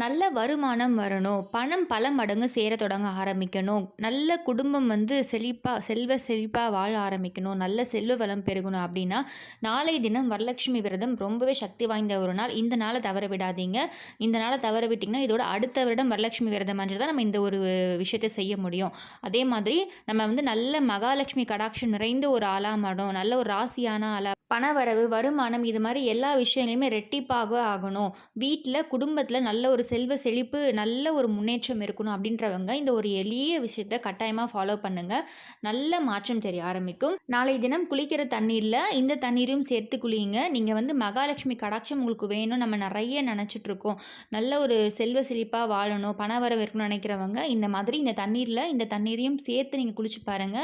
நல்ல வருமானம் வரணும். பணம் பல மடங்கு சேரத் தொடங்க ஆரம்பிக்கணும். நல்ல குடும்பம் செல்வ செழிப்பா வாழ ஆரம்பிக்கணும். நல்ல செல்வ வளம் பெருகணும் அப்டின்னா, நாளைய தினம் வரலட்சுமி விரதம் ரொம்பவே சக்தி வாய்ந்த ஒரு நாள். இந்த நாள தவற விடாதீங்க. இந்த நாள தவற விட்டீங்கன்னா, இதோட அடுத்த வருடம் வரலட்சுமி விரதம் அன்று தான் நம்ம இந்த ஒரு விஷயத்த செய்ய முடியும். அதே மாதிரி நம்ம நல்ல மகாலட்சுமி கடாட்சம் நிறைந்த ஒரு ஆளா மாறணும். நல்ல ஒரு ராசியான ஆளா பணவரவு, வருமானம் இது மாரி எல்லா விஷயங்களையுமே ரெட்டிப்பாக ஆகணும். வீட்ல, குடும்பத்தில நல்ல ஒரு செல்வ செழிப்பு, நல்ல ஒரு முன்னேற்றம் இருக்கணும் அப்படின்றவங்க இந்த ஒரு எளிய விஷயத்த கட்டாயமா ஃபாலோ பண்ணுங்க. நல்ல மாற்றம் தெரிய ஆரம்பிக்கும். நாளைய தினம் குளிக்கிற தண்ணீர்ல இந்த தண்ணீரையும் சேர்த்து குளியுங்க. நீங்க மகாலட்சுமி கடாட்சம் உங்களுக்கு வேணும். நம்ம நெறைய நெனச்சிட்டு இருக்கோம். நல்ல ஒரு செல்வ செழிப்பா வாழணும், பணவரவு இருக்கணும்னு நெனைக்கிறவங்க இந்த மாதிரி இந்த தண்ணீரையும் சேர்த்து நீங்க குளிச்சு பாருங்க.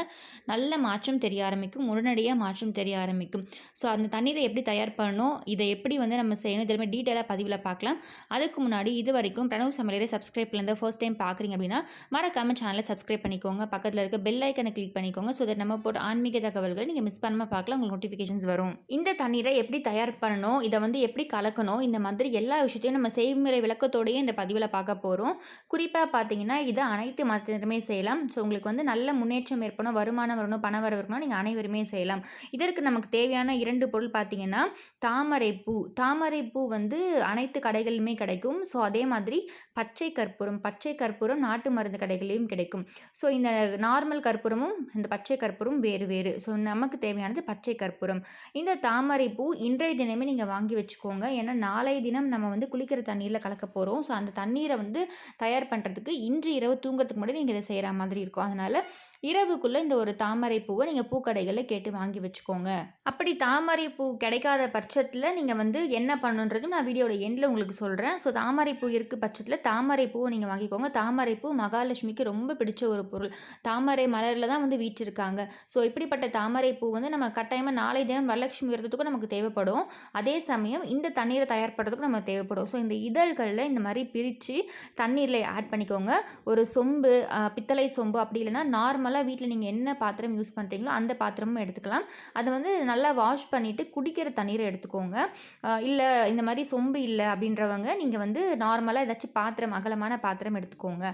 நல்ல மாற்றம் தெரிய ஆரம்பிக்கும். உடனடியா மாற்றம் தெரிய ஆரம்பிக்கும். ஸோ அந்த தண்ணீரை எப்படி தயார் பண்ணணும், இதை எப்படி நம்ம செய்யணும், இதெல்லாமே டீட்டெயிலாக பதிவில் பார்க்கலாம். அதுக்கு முன்னாடி இது வரைக்கும் பிரணவ் சமையலறை சப்ஸ்கிரைப் பண்ணல ஃபர்ஸ்ட் டைம் பார்க்குறீங்க அப்படின்னா மறக்காம சேனலை சப்ஸ்கிரைப் பண்ணிக்கோங்க. பக்கத்தில் இருக்க பெல் ஐக்கனை கிளிக் பண்ணிக்கோங்க. ஸோ தட் நம்ம போட்ட ஆன்மீக தகவல்களை நீங்கள் மிஸ் பண்ணாமல் பார்க்கலாம். உங்களுக்கு நோட்டிஃபிகேஷன்ஸ் வரும். இந்த தண்ணீரை எப்படி தயார் பண்ணணும், இதை எப்படி கலக்கணும், இந்த மாதிரி எல்லா விஷயத்தையும் நம்ம செய்முறை விளக்கத்தோடையே இந்த பதிவில் பார்க்க போகிறோம். குறிப்பாக பார்த்தீங்கன்னா இதை அனைத்து மதத்தினருமே செய்யலாம். ஸோ உங்களுக்கு நல்ல முன்னேற்றம் ஏற்படணும், வருமானம் வரணும், பண வரவு இருக்கணும், நீங்கள் அனைவருமே செய்யலாம். இதற்கு நமக்கு தேவையான 2 பொருள் பார்த்தீங்கன்னா தாமரைப்பூ. தாமரைப்பூ அனைத்து கடைகளிலுமே கிடைக்கும். ஸோ அதே மாதிரி பச்சை கற்பூரம் நாட்டு மருந்து கடைகளிலும் கிடைக்கும். ஸோ இந்த நார்மல் கற்பூரமும் இந்த பச்சை கற்பூரம் வேறு வேறு. ஸோ நமக்கு தேவையானது பச்சை கற்பூரம். இந்த தாமரைப்பூ இன்றைய தினமே நீங்கள் வாங்கி வச்சுக்கோங்க. ஏன்னா நாளைய தினம் நம்ம குளிக்கிற தண்ணீரில் கலக்க போகிறோம். ஸோ அந்த தண்ணீரை தயார் பண்ணுறதுக்கு இன்று இரவு தூங்குறதுக்கு முன்னாடி நீங்கள் இதை செய்கிற மாதிரி இருக்கும். அதனால் இரவுக்குள்ளே இந்த ஒரு தாமரை பூவை நீங்கள் பூக்கடைகளில் கேட்டு வாங்கி வச்சுக்கோங்க. அப்படி தாமரை பூ கிடைக்காத பட்சத்தில் நீங்கள் என்ன பண்ணணுன்றதும் நான் வீடியோட எண்டில் உங்களுக்கு சொல்கிறேன். ஸோ தாமரை பூ இருக்குது பட்சத்தில் தாமரை பூவை நீங்கள் வாங்கிக்கோங்க. தாமரை பூ மகாலட்சுமிக்கு ரொம்ப பிடிச்ச ஒரு பொருள். தாமரை மலரில் தான் வீற்றிருக்காங்க. ஸோ இப்படிப்பட்ட தாமரை பூ நம்ம கட்டாயமாக நாளை தினம் வரலட்சுமி விரதத்துக்கும் நமக்கு தேவைப்படும். அதே சமயம் இந்த தண்ணீரை தயார் பண்ணுறதுக்கும் நமக்கு தேவைப்படும். ஸோ இந்த இதழ்களில் இந்த மாதிரி பிரித்து தண்ணீரில் ஆட் பண்ணிக்கோங்க. ஒரு சொம்பு, பித்தளை சொம்பு அப்படி இல்லைன்னா நார்மலாக வீட்டில் நீங்கள் என்ன பாத்திரம் யூஸ் பண்ணுறீங்களோ அந்த பாத்திரமும் எடுத்துக்கலாம். அதை நல்லா வாஷ் பண்ணிவிட்டு குடிக்கிற தண்ணீரை எடுத்துக்கோங்க. இல்லை இந்த மாதிரி சொம்பு இல்லை அப்படின்றவங்க நீங்கள் நார்மலாக ஏதாச்சும் பாத்திரம், அகலமான பாத்திரம் எடுத்துக்கோங்க.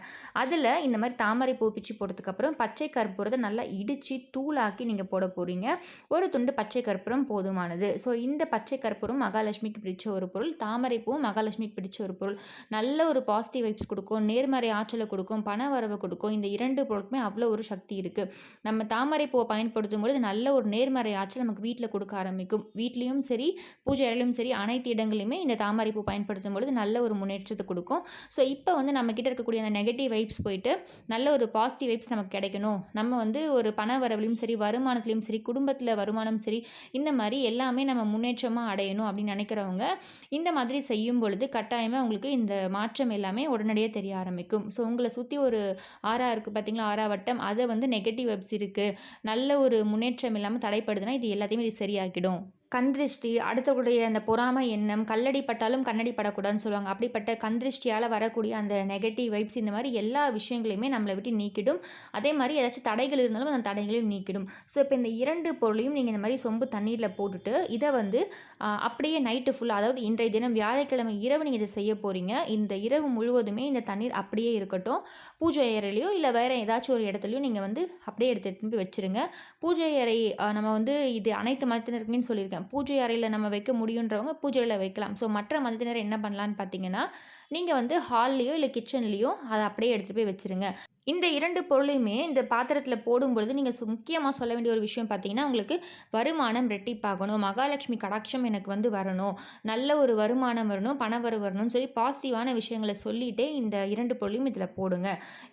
அதில் இந்த மாதிரி தாமரை பூ பிச்சு போட்டதுக்கப்புறம் பச்சை கற்பூரத்தை நல்லா இடித்து தூளாக்கி நீங்கள் போட போகிறீங்க. ஒரு துண்டு பச்சை கற்பூரம் போதுமானது. ஸோ இந்த பச்சை கற்பூரம் மகாலட்சுமிக்கு பிடிச்ச ஒரு பொருள், தாமரை பூவும் மகாலட்சுமிக்கு பிடிச்ச ஒரு பொருள். நல்ல ஒரு பாசிட்டிவ் வைப்ஸ் கொடுக்கும், நேர்மறை ஆற்றலை கொடுக்கும், பண வரவு கொடுக்கும். இந்த 2 பொருளுக்குமே அவ்வளோ ஒரு சக்தி இருக்குது. நம்ம தாமரை பூவை பயன்படுத்தும் பொழுது நல்ல ஒரு நேர்மறை ஆற்றல் நமக்கு வீட்டில் கொடுக்க ஆரம்பிக்கும். வீட்லேயும் சரி, பூஜை அறையிலும் சரி, அனைத்து இடங்களிலுமே இந்த தாமரை பூ பயன்படுத்தும் பொழுது நல்ல ஒரு முன்னேற்றத்தை கொடுக்கும். ஸோ இப்போ நம்ம கிட்ட இருக்கக்கூடிய அந்த நெகட்டிவ் வைப்ஸ் போயிட்டு நல்ல ஒரு பாசிட்டிவ் வைப்ஸ் நமக்கு கிடைக்கணும். நம்ம ஒரு பண வரவுலையும் சரி, வருமானத்துலையும் சரி, குடும்பத்தில் வருமானம் சரி, இந்த மாதிரி எல்லாமே நம்ம முன்னேற்றமாக அடையணும் அப்படின்னு நினைக்கிறவங்க இந்த மாதிரி செய்யும் பொழுது கட்டாயமாக உங்களுக்கு இந்த மாற்றம் எல்லாமே உடனடியாக தெரிய ஆரம்பிக்கும். ஸோ உங்களை சுற்றி ஒரு ஆறா இருக்குது பார்த்தீங்களா, ஆறா வட்டம், அதை நெகட்டிவ் வைப்ஸ் இருக்குது, நல்ல ஒரு முன்னேற்றம் இல்லாமல் தடைப்படுதுன்னா இது எல்லாத்தையுமே இது சரியாக்கிடும். கண்திருஷ்டி, அடுத்தவருடைய அந்த பொறாமை எண்ணம், கல்லடி பட்டாலும் கண்ணடி படக்கூடாதுன்னு சொல்லுவாங்க. அப்படிப்பட்ட கண்திருஷ்டியால் வரக்கூடிய அந்த நெகட்டிவ் வைப்ஸ் இந்த மாதிரி எல்லா விஷயங்களையுமே நம்மளை விட்டு நீக்கிடும். அதே மாதிரி ஏதாச்சும் தடைகள் இருந்தாலும் அந்த தடைகளையும் நீக்கிடும். ஸோ இப்போ இந்த 2 பொருளையும் நீங்கள் இந்த மாதிரி சொம்பு தண்ணீரில் போட்டுட்டு இதை அப்படியே நைட்டு ஃபுல்லாக, அதாவது இன்றைய தினம் வியாழக்கிழமை இரவு நீங்கள் இதை செய்ய போகிறீங்க. இந்த இரவு முழுவதுமே இந்த தண்ணீர் அப்படியே இருக்கட்டும். பூஜை அறையிலையோ இல்லை வேறு ஏதாச்சும் ஒரு இடத்துலையோ நீங்கள் அப்படியே எடுத்து திரும்பி வச்சுருங்க. பூஜை அறை நம்ம இது அனைத்து மதத்தினருக்குமே சொல்லியிருக்கேன். பூஜை அறையில் நம்ம வைக்க முடியுன்றவங்க பூஜையில் வைக்கலாம். ஸோ மற்ற மதத்தினர் என்ன பண்ணலான்னு பார்த்தீங்கன்னா, நீங்கள் ஹால்லையோ இல்லை கிச்சன்லேயோ அதை அப்படியே எடுத்துகிட்டு போய் வச்சுருங்க. இந்த 2 பொருளையுமே இந்த பாத்திரத்தில் போடும்பொழுது நீங்கள் முக்கியமாக சொல்ல வேண்டிய ஒரு விஷயம் பார்த்தீங்கன்னா, உங்களுக்கு வருமானம் ரெட்டிப்பாகணும், மகாலட்சுமி கடாட்சம் எனக்கு வரணும், நல்ல ஒரு வருமானம் வரணும், பணவரவு வரணும்னு சொல்லி பாசிட்டிவான விஷயங்களை சொல்லிகிட்டே இந்த 2 பொருளையும் இதில் போடுங்க.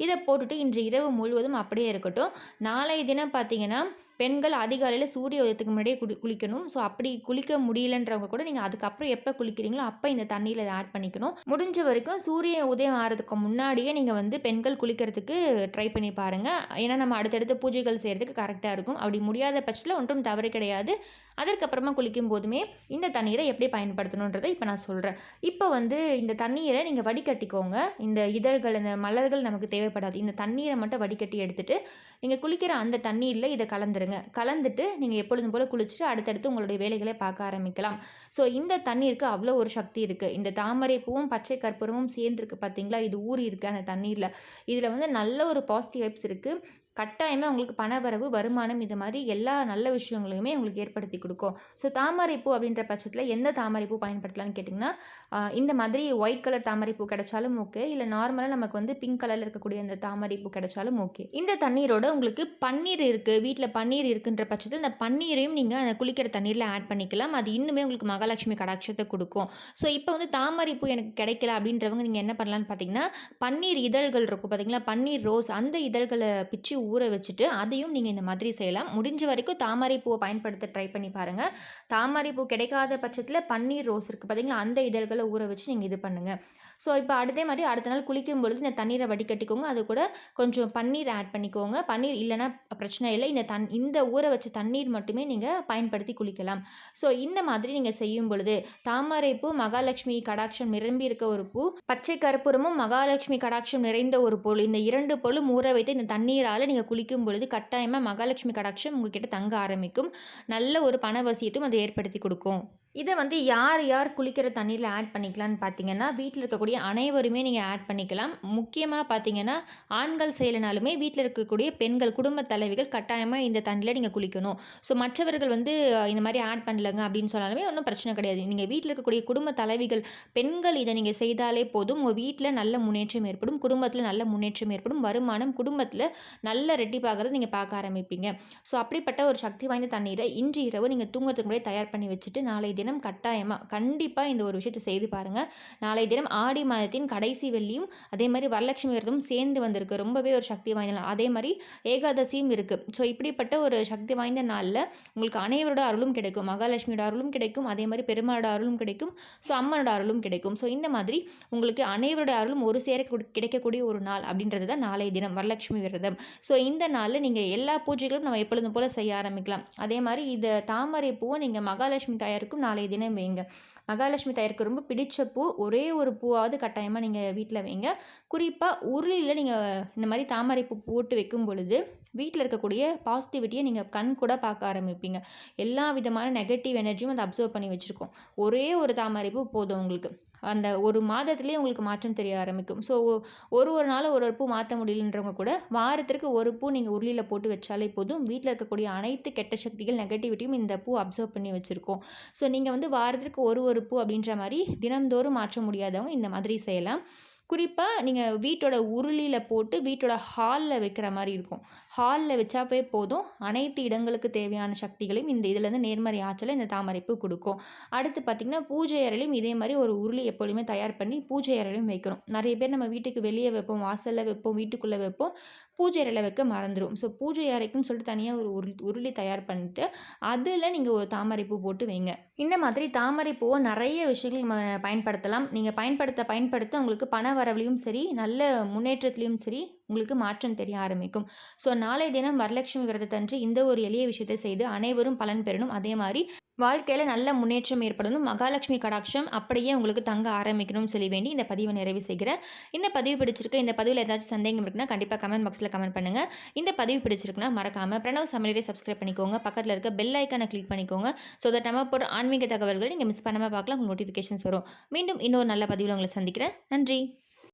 இதை போட்டுட்டு இன்று இரவு முழுவதும் அப்படியே இருக்கட்டும். நாளைய தினம் பார்த்தீங்கன்னா பெண்கள் அதிகாலையில் சூரிய உதயத்துக்கு முன்னாடியே குளிக்கணும். ஸோ அப்படி குளிக்க முடியலன்றவங்க கூட நீங்கள் அதுக்கப்புறம் எப்போ குளிக்கிறீங்களோ அப்போ இந்த தண்ணியில் இதை ஆட் பண்ணிக்கணும். முடிஞ்ச வரைக்கும் சூரிய உதயம் ஆகிறதுக்கு முன்னாடியே நீங்கள் பெண்கள் குளிக்கிறதுக்கு ட்ரை பண்ணி பாருங்கள். ஏன்னா நம்ம அடுத்தடுத்த பூஜைகள் செய்கிறதுக்கு கரெக்டாக இருக்கும். அப்படி முடியாத பட்சத்தில் ஒன்றும் தவறு கிடையாது. அதற்கப்புறமா குளிக்கும் போதுமே இந்த தண்ணீரை எப்படி பயன்படுத்தணுன்றதை இப்போ நான் சொல்கிறேன். இப்போ வந்து இந்த தண்ணீரை நீங்கள் வடிகட்டிக்கோங்க. இந்த இதழ்கள், இந்த மலர்கள் நமக்கு தேவைப்படாது. இந்த தண்ணீரை மட்டும் வடிகட்டி எடுத்துட்டு, நீங்கள் குளிக்கிற அந்த தண்ணீரில் இதை கலந்துருங்க. கலந்துட்டு நீங்கள் எப்பொழுதும் போல் குளிச்சுட்டு அடுத்தடுத்து உங்களுடைய வேலைகளை பார்க்க ஆரம்பிக்கலாம். ஸோ இந்த தண்ணீருக்கு அவ்வளோ ஒரு சக்தி இருக்குது. இந்த தாமரை பூவும் பச்சை கற்பூரமும் சேர்ந்துருக்கு பார்த்தீங்களா, இது ஊறி இருக்கு அந்த தண்ணீரில். இதில் வந்து நல்ல ஒரு பாசிட்டிவ் வைப்ஸ் இருக்குது. கட்டாயமாக உங்களுக்கு பணவரவு, வருமானம் இது மாதிரி எல்லா நல்ல விஷயங்களையுமே உங்களுக்கு ஏற்படுத்தி கொடுக்கும். ஸோ தாமரைப்பூ அப்படின்ற பட்சத்தில் எந்த தாமரைப்பூ பயன்படுத்தலாம்னு கேட்டிங்கன்னா, இந்த மாதிரி ஒயிட் கலர் தாமரைப்பூ கிடைச்சாலும் ஓகே, இல்லை நார்மலாக நமக்கு வந்து பிங்க் கலரில் இருக்கக்கூடிய அந்த தாமரைப்பூ கிடைச்சாலும் ஓகே. இந்த தண்ணீரோட உங்களுக்கு பன்னீர் இருக்குது, வீட்டில் பன்னீர் இருக்குன்ற பட்சத்தில் இந்த பன்னீரையும் நீங்கள் அந்த குளிக்கிற தண்ணீரில் ஆட் பண்ணிக்கலாம். அது இன்னுமே உங்களுக்கு மகாலட்சுமி கடாட்சத்தை கொடுக்கும். ஸோ இப்போ வந்து தாமரைப்பூ எனக்கு கிடைக்கல அப்படின்றவங்க நீங்கள் என்ன பண்ணலான்னு பார்த்தீங்கன்னா, பன்னீர் இதழ்கள் இருக்கும் பார்த்தீங்களா, பன்னீர் ரோஸ், அந்த இதழ்களை பிச்சு ஊற வச்சுட்டு அதையும் நீங்கள் இந்த மாதிரி செய்யலாம். முடிஞ்ச வரைக்கும் தாமரை பூவை பயன்படுத்த ட்ரை பண்ணி பாருங்கள். தாமரை பூ கிடைக்காத பட்சத்தில் பன்னீர் ரோஸ் இருக்குது பார்த்தீங்களா, அந்த இதழ்களை ஊற வச்சு நீங்கள் இது பண்ணுங்கள். ஸோ இப்போ அதே மாதிரி அடுத்த நாள் குளிக்கும் பொழுது இந்த தண்ணீரை வடிகட்டிக்கோங்க. அது கூட கொஞ்சம் பன்னீர் ஆட் பண்ணிக்கோங்க. பன்னீர் இல்லைன்னா பிரச்சனை இல்லை. இந்த ஊற வச்ச தண்ணீர் மட்டுமே நீங்கள் பயன்படுத்தி குளிக்கலாம். ஸோ இந்த மாதிரி நீங்கள் செய்யும் பொழுது தாமரை பூ மகாலட்சுமி கடாட்சம் நிரம்பி இருக்க ஒரு பூ, பச்சை கற்பூரமும் மகாலட்சுமி கடாட்சம் நிறைந்த ஒரு பொருள். இந்த 2 பொருளும் ஊற வைத்து இந்த தண்ணீரால் நீங்கள் குளிக்கும் பொழுது கட்டாயமாக மகாலட்சுமி கடாட்சம் உங்ககிட்ட தங்க ஆரம்பிக்கும். நல்ல ஒரு பண வசியத்தையும் அதை ஏற்படுத்தி கொடுக்கும். இதை வந்து யார் யார் குளிக்கிற தண்ணீரில் ஆட் பண்ணிக்கலான்னு பார்த்தீங்கன்னா, வீட்டில் இருக்கக்கூடிய அனைவருமே நீங்கள் ஆட் பண்ணிக்கலாம். முக்கியமாக பார்த்தீங்கன்னா, ஆண்கள் செய்யலைனாலுமே வீட்டில் இருக்கக்கூடிய பெண்கள், குடும்ப தலைவிகள் கட்டாயமாக இந்த தண்ணியில் நீங்கள் குளிக்கணும். ஸோ மற்றவர்கள் வந்து இந்த மாதிரி ஆட் பண்ணலங்க அப்படின்னு சொன்னாலுமே ஒன்றும் பிரச்சனை கிடையாது. நீங்கள் வீட்டில் இருக்கக்கூடிய குடும்ப தலைவிகள், பெண்கள் இதை நீங்கள் செய்தாலே போதும். உங்கள் வீட்டில் நல்ல முன்னேற்றம் ஏற்படும், குடும்பத்தில் நல்ல முன்னேற்றம் ஏற்படும், வருமானம் குடும்பத்தில் நல்ல ரெட்டிப்பாகிறத நீங்கள் பார்க்க ஆரம்பிப்பீங்க. ஸோ அப்படிப்பட்ட ஒரு சக்தி வாய்ந்த தண்ணீரை இன்று இரவு நீங்கள் தூங்குறதுக்கு முன்னாடி தயார் பண்ணி வச்சுட்டு நாளை தினம் கண்டிப்பாக இந்த ஒரு விஷயத்தை செய்து பாருங்கள். நாளை தினம் ஆடி மாதத்தின் கடைசி வெள்ளியும் அதே மாதிரி வரலட்சுமி விரதமும் சேர்ந்து வந்திருக்கு. ரொம்பவே ஒரு சக்தி வாய்ந்த நாள். அதே மாதிரி ஏகாதசியும் இருக்குது. ஸோ இப்படிப்பட்ட ஒரு சக்தி வாய்ந்த நாளில் உங்களுக்கு அனைவரோட அருளும் கிடைக்கும். மகாலட்சுமியோட அருளும் கிடைக்கும், அதே மாதிரி பெருமாளோட அருளும் கிடைக்கும், ஸோ அம்மனோட அருளும் கிடைக்கும். ஸோ இந்த மாதிரி உங்களுக்கு அனைவரோட அருளும் ஒரு சேர கிடைக்கக்கூடிய ஒரு நாள் அப்படின்றது தான் நாளை தினம் வரலட்சுமி விரதம். ஸோ இந்த நாளில் நீங்கள் எல்லா பூஜைகளும் நம்ம எப்பொழுதும் போல் செய்ய ஆரம்பிக்கலாம். அதே மாதிரி இந்த தாமரை பூவை நீங்கள் மகாலட்சுமி தாயாருக்கும் நாளை தினம் வைங்க. மகாலட்சுமி தாயாருக்கு ரொம்ப பிடிச்ச பூ, ஒரே ஒரு பூவாவது கட்டாயமாக நீங்கள் வீட்டில் வைங்க. குறிப்பாக உருளியில் நீங்கள் இந்த மாதிரி தாமரை பூ போட்டு வைக்கும் பொழுது வீட்டில் இருக்கக்கூடிய பாசிட்டிவிட்டியை நீங்கள் கண் கூட பார்க்க ஆரம்பிப்பீங்க. எல்லா விதமான நெகட்டிவ் எனர்ஜியும் அதை அப்சர்வ் பண்ணி வச்சுருக்கோம். ஒரே ஒரு தாமரை பூ போதும் உங்களுக்கு. அந்த ஒரு மாதத்துலேயே உங்களுக்கு மாற்றம் தெரிய ஆரம்பிக்கும். ஸோ ஒரு நாள் ஒரு பூ மாற்ற முடியலன்றவங்க கூட வாரத்திற்கு ஒரு பூ நீங்கள் உருளியில் போட்டு வச்சாலே போதும். வீட்டில் இருக்கக்கூடிய அனைத்து கெட்ட சக்திகள், நெகட்டிவிட்டியும் இந்த பூ அப்சர்வ் பண்ணி வச்சுருக்கோம். ஸோ நீங்கள் வந்து வாரத்திற்கு ஒரு பூ அப்படின்ற மாதிரி தினம்தோறும் மாற்ற முடியாதவங்க இந்த மாதிரி செய்யலாம். குறிப்பாக நீங்கள் வீட்டோட உருளியில் போட்டு வீட்டோட ஹாலில் வைக்கிற மாதிரி இருக்கும். ஹாலில் வச்சாவே போதும். அனைத்து இடங்களுக்கு தேவையான சக்திகளையும் இந்த இதுலேருந்து நேர்மறை ஆற்றலை இந்த தாமரைப்பூ கொடுக்கும். அடுத்து பார்த்திங்கன்னா, பூஜை அறையிலையும் இதே மாதிரி ஒரு உருளி எப்பொழுதுமே தயார் பண்ணி பூஜை அறையிலையும் வைக்கணும். நிறைய பேர் நம்ம வீட்டுக்கு வெளியே வைப்போம், வாசலில் வைப்போம், வீட்டுக்குள்ளே வைப்போம், பூஜை அறையில் வைக்க மறந்துடும். ஸோ பூஜை அறைக்குன்னு சொல்லிட்டு தனியாக ஒரு உருளி தயார் பண்ணிட்டு அதில் நீங்கள் ஒரு தாமரைப்பூ போட்டு வைங்க. இந்த மாதிரி தாமரைப்பூவை நிறைய விஷயங்கள் நம்ம பயன்படுத்தலாம். நீங்கள் பயன்படுத்த உங்களுக்கு பண வரவுலையும் சரி, நல்ல முன்னேற்றத்துலையும் சரி உங்களுக்கு மாற்றம் தெரிய ஆரம்பிக்கும். ஸோ நாளை தினம் வரலட்சுமி விரதத்தன்று இந்த ஒரு எளிய விஷயத்தை செய்து அனைவரும் பலன் பெறணும். அதே மாதிரி வாழ்க்கையில் நல்ல முன்னேற்றம் ஏற்படணும், மகாலட்சுமி கடாட்சம் அப்படியே உங்களுக்கு தங்க ஆரம்பிக்கணும்னு சொல்லி வேண்டி இந்த பதிவை நிறைவு செய்கிறேன். இந்த பதிவு பிடிச்சிருக்கு, இந்த பதிவில் ஏதாச்சும் சந்தேகம் இருக்குன்னா கண்டிப்பாக கமெண்ட் பாக்ஸில் கமெண்ட் பண்ணுங்கள். இந்த பதிவு பிடிச்சிருக்குன்னா மறக்காமல் பிரணவ் சமையலை சப்ஸ்கிரைப் பண்ணிக்கோங்க. பக்கத்தில் இருக்க பெல் ஐக்கானை கிளிக் பண்ணிக்கோங்க. ஸோ தட் நம்ம போகிற ஆன்மீக தகவல்கள் நீங்கள் மிஸ் பண்ணாமல் பார்க்கலாம், உங்களுக்கு நோட்டிஃபிகேஷன்ஸ் வரும். மீண்டும் இன்னொரு நல்ல பதிவில் உங்களை சந்திக்கிறேன். நன்றி.